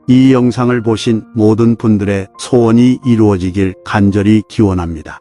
이 영상을 보신 모든 분들의 소원이 이루어지길 간절히 기원합니다.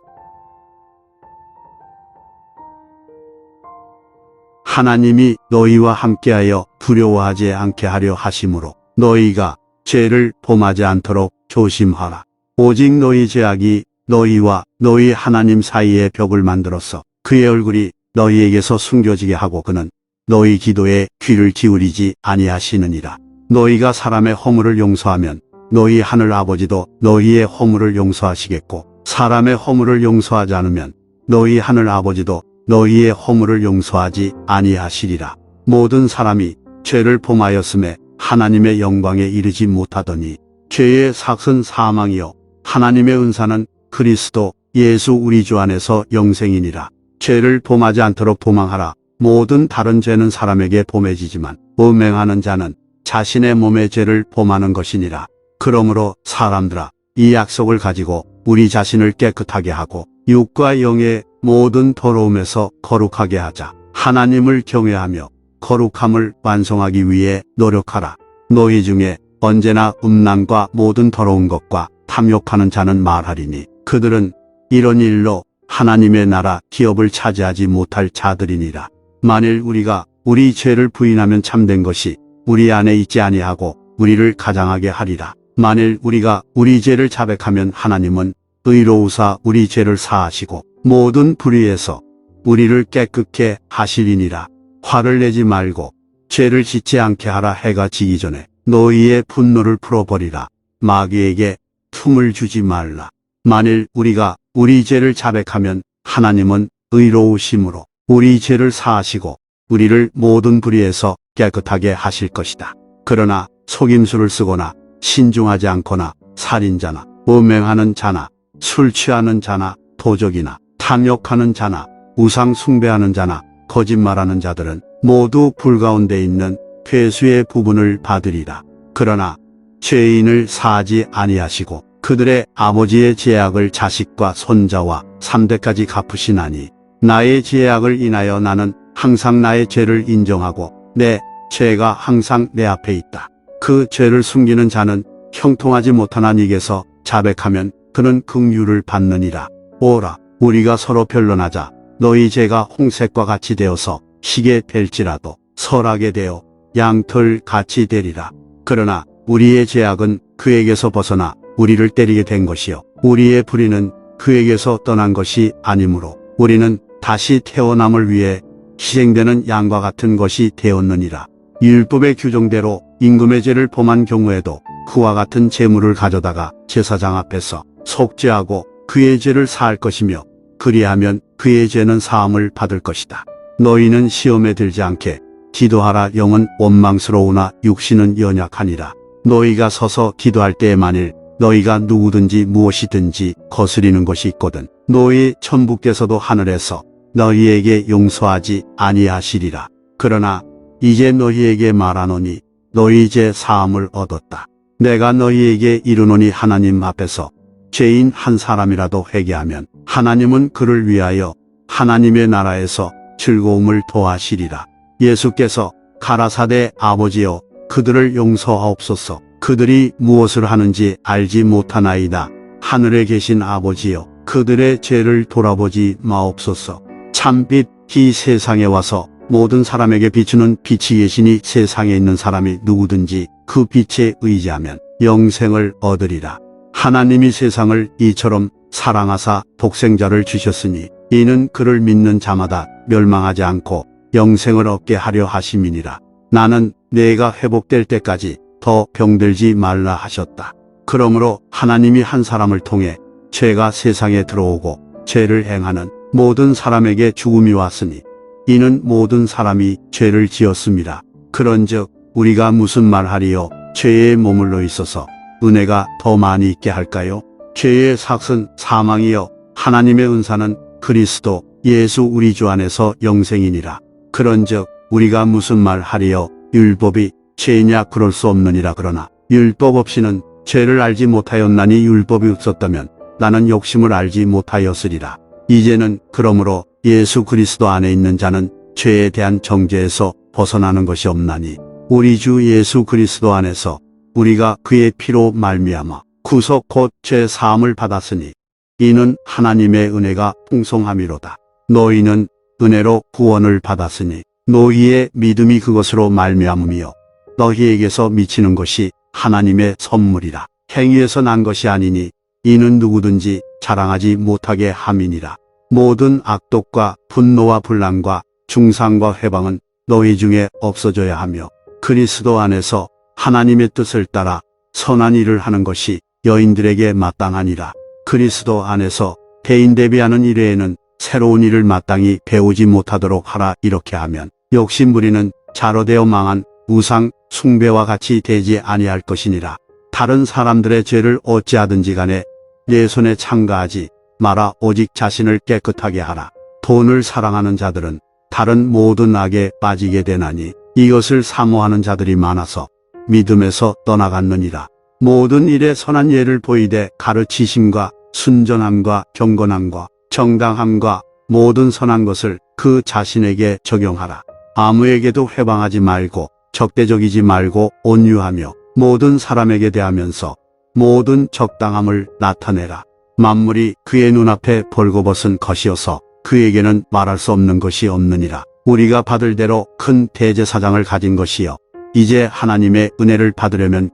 하나님이 너희와 함께하여 두려워하지 않게 하려 하심으로 너희가 죄를 범하지 않도록 조심하라. 오직 너희 죄악이 너희와 너희 하나님 사이에 벽을 만들어서 그의 얼굴이 너희에게서 숨겨지게 하고 그는 너희 기도에 귀를 기울이지 아니하시느니라. 너희가 사람의 허물을 용서하면 너희 하늘 아버지도 너희의 허물을 용서하시겠고, 사람의 허물을 용서하지 않으면 너희 하늘 아버지도 너희의 허물을 용서하지 아니하시리라. 모든 사람이 죄를 범하였음에 하나님의 영광에 이르지 못하더니 죄의 삭은 사망이요 하나님의 은사는 그리스도 예수 우리 주 안에서 영생이니라. 죄를 범하지 않도록 도망하라. 모든 다른 죄는 사람에게 범해지지만 음행하는 자는 자신의 몸의 죄를 범하는 것이니라. 그러므로 사람들아, 이 약속을 가지고 우리 자신을 깨끗하게 하고 육과 영의 모든 더러움에서 거룩하게 하자. 하나님을 경외하며 거룩함을 완성하기 위해 노력하라. 너희 중에 언제나 음란과 모든 더러운 것과 탐욕하는 자는 말하리니 그들은 이런 일로 하나님의 나라 기업을 차지하지 못할 자들이니라. 만일 우리가 우리 죄를 부인하면 참된 것이 우리 안에 있지 아니하고 우리를 가장하게 하리라. 만일 우리가 우리 죄를 자백하면 하나님은 의로우사 우리 죄를 사하시고 모든 불의에서 우리를 깨끗게 하시리니라. 화를 내지 말고 죄를 짓지 않게 하라. 해가 지기 전에 너희의 분노를 풀어버리라. 마귀에게 틈을 주지 말라. 만일 우리가 우리 죄를 자백하면 하나님은 의로우심으로 우리 죄를 사하시고 우리를 모든 불의에서 깨끗하게 하실 것이다. 그러나 속임수를 쓰거나 신중하지 않거나 살인자나 음행하는 자나 술 취하는 자나 도적이나 탐욕하는 자나 우상 숭배하는 자나 거짓말하는 자들은 모두 불 가운데 있는 괴수의 부분을 받으리라. 그러나 죄인을 사하지 아니하시고 그들의 아버지의 죄악을 자식과 손자와 3대까지 갚으시나니 나의 죄악을 인하여 나는 항상 나의 죄를 인정하고 내 죄가 항상 내 앞에 있다. 그 죄를 숨기는 자는 형통하지 못하나 네게서 자백하면 그는 긍휼을 받느니라. 오라, 우리가 서로 변론하자. 너희 죄가 홍색과 같이 되어서 희게 될지라도 설하게 되어 양털 같이 되리라. 그러나 우리의 죄악은 그에게서 벗어나 우리를 때리게 된 것이요 우리의 불의는 그에게서 떠난 것이 아니므로 우리는 다시 태어남을 위해 희생되는 양과 같은 것이 되었느니라. 율법의 규정대로 임금의 죄를 범한 경우에도 그와 같은 재물을 가져다가 제사장 앞에서 속죄하고 그의 죄를 사할 것이며 그리하면 그의 죄는 사함을 받을 것이다. 너희는 시험에 들지 않게 기도하라. 영은 원망스러우나 육신은 연약하니라. 너희가 서서 기도할 때에 만일 너희가 누구든지 무엇이든지 거스리는 것이 있거든 너희 천부께서도 하늘에서 너희에게 용서하지 아니하시리라. 그러나 이제 너희에게 말하노니 너희 죄 사함을 얻었다. 내가 너희에게 이르노니 하나님 앞에서 죄인 한 사람이라도 회개하면 하나님은 그를 위하여 하나님의 나라에서 즐거움을 더하시리라. 예수께서 가라사대 아버지여 그들을 용서하옵소서. 그들이 무엇을 하는지 알지 못하나이다. 하늘에 계신 아버지여 그들의 죄를 돌아보지 마옵소서. 참빛 이 세상에 와서 모든 사람에게 비추는 빛이 계시니 세상에 있는 사람이 누구든지 그 빛에 의지하면 영생을 얻으리라. 하나님이 세상을 이처럼 사랑하사 독생자를 주셨으니 이는 그를 믿는 자마다 멸망하지 않고 영생을 얻게 하려 하심이니라. 나는 내가 회복될 때까지 더 병들지 말라 하셨다. 그러므로 하나님이 한 사람을 통해 죄가 세상에 들어오고 죄를 행하는 모든 사람에게 죽음이 왔으니 이는 모든 사람이 죄를 지었습니다. 그런즉 우리가 무슨 말하리요? 죄에 머물러 있어서 은혜가 더 많이 있게 할까요? 죄의 삭은 사망이요 하나님의 은사는 그리스도 예수 우리 주 안에서 영생이니라. 그런즉 우리가 무슨 말하리요? 율법이 죄냐? 그럴 수 없느니라. 그러나 율법 없이는 죄를 알지 못하였나니 율법이 없었다면 나는 욕심을 알지 못하였으리라. 이제는 그러므로 예수 그리스도 안에 있는 자는 죄에 대한 정죄에서 벗어나는 것이 없나니 우리 주 예수 그리스도 안에서 우리가 그의 피로 말미암아 구속 곧 죄 사함을 받았으니 이는 하나님의 은혜가 풍성함이로다. 너희는 은혜로 구원을 받았으니 너희의 믿음이 그것으로 말미암으며 너희에게서 미치는 것이 하나님의 선물이라. 행위에서 난 것이 아니니 이는 누구든지 자랑하지 못하게 함이니라. 모든 악독과 분노와 분란과 중상과 회방은 너희 중에 없어져야 하며 그리스도 안에서 하나님의 뜻을 따라 선한 일을 하는 것이 여인들에게 마땅하니라. 그리스도 안에서 대인 대비하는 일에는 새로운 일을 마땅히 배우지 못하도록 하라. 이렇게 하면 욕심부리는 자로 되어 망한 우상 숭배와 같이 되지 아니할 것이니라. 다른 사람들의 죄를 어찌하든지 간에 내 손에 참가하지 마라. 오직 자신을 깨끗하게 하라. 돈을 사랑하는 자들은 다른 모든 악에 빠지게 되나니 이것을 사모하는 자들이 많아서 믿음에서 떠나갔느니라. 모든 일에 선한 예를 보이되 가르치심과 순전함과 경건함과 정당함과 모든 선한 것을 그 자신에게 적용하라. 아무에게도 회방하지 말고 적대적이지 말고 온유하며 모든 사람에게 대하면서 모든 적당함을 나타내라. 만물이 그의 눈앞에 벌거벗은 것이어서 그에게는 말할 수 없는 것이 없느니라. 우리가 받을 대로 큰 대제사장을 가진 것이요 이제 하나님의 은혜를 받으려면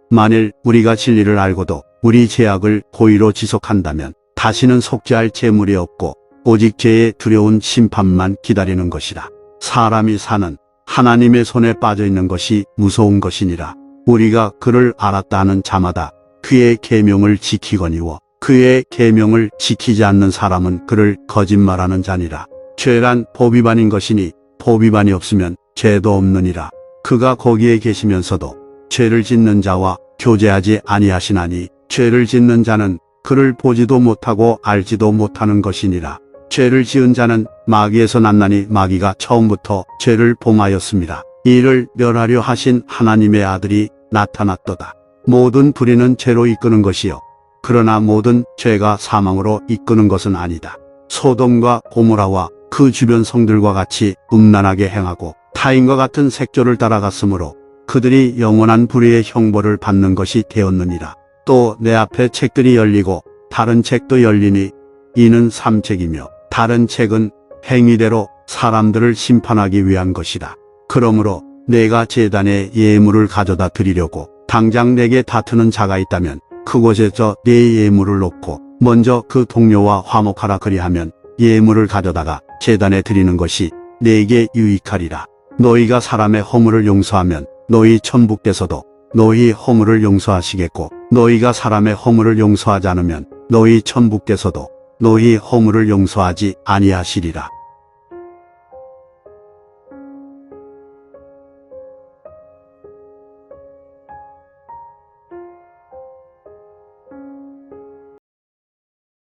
만일 우리가 진리를 알고도 우리 죄악을 고의로 지속한다면 다시는 속죄할 재물이 없고 오직 죄의 두려운 심판만 기다리는 것이라. 사람이 사는 하나님의 손에 빠져 있는 것이 무서운 것이니라. 우리가 그를 알았다 하는 자마다 그의 계명을 지키거니와 그의 계명을 지키지 않는 사람은 그를 거짓말하는 자니라. 죄란 법위반인 것이니 법위반이 없으면 죄도 없느니라. 그가 거기에 계시면서도 죄를 짓는 자와 교제하지 아니하시나니 죄를 짓는 자는 그를 보지도 못하고 알지도 못하는 것이니라. 죄를 지은 자는 마귀에서 났나니 마귀가 처음부터 죄를 범하였습니다. 이를 멸하려 하신 하나님의 아들이 나타났도다. 모든 불의는 죄로 이끄는 것이요 그러나 모든 죄가 사망으로 이끄는 것은 아니다. 소돔과 고모라와 그 주변 성들과 같이 음란하게 행하고 타인과 같은 색조를 따라갔으므로 그들이 영원한 불의의 형벌을 받는 것이 되었느니라. 또 내 앞에 책들이 열리고 다른 책도 열리니 이는 3책이며 다른 책은 행위대로 사람들을 심판하기 위한 것이다. 그러므로 내가 제단에 예물을 가져다 드리려고 당장 내게 다투는 자가 있다면 그곳에서 내 예물을 놓고 먼저 그 동료와 화목하라. 그리하면 예물을 가져다가 제단에 드리는 것이 내게 유익하리라. 너희가 사람의 허물을 용서하면 너희 천부께서도 너희 허물을 용서하시겠고 너희가 사람의 허물을 용서하지 않으면 너희 천부께서도 너희 허물을 용서하지 아니하시리라.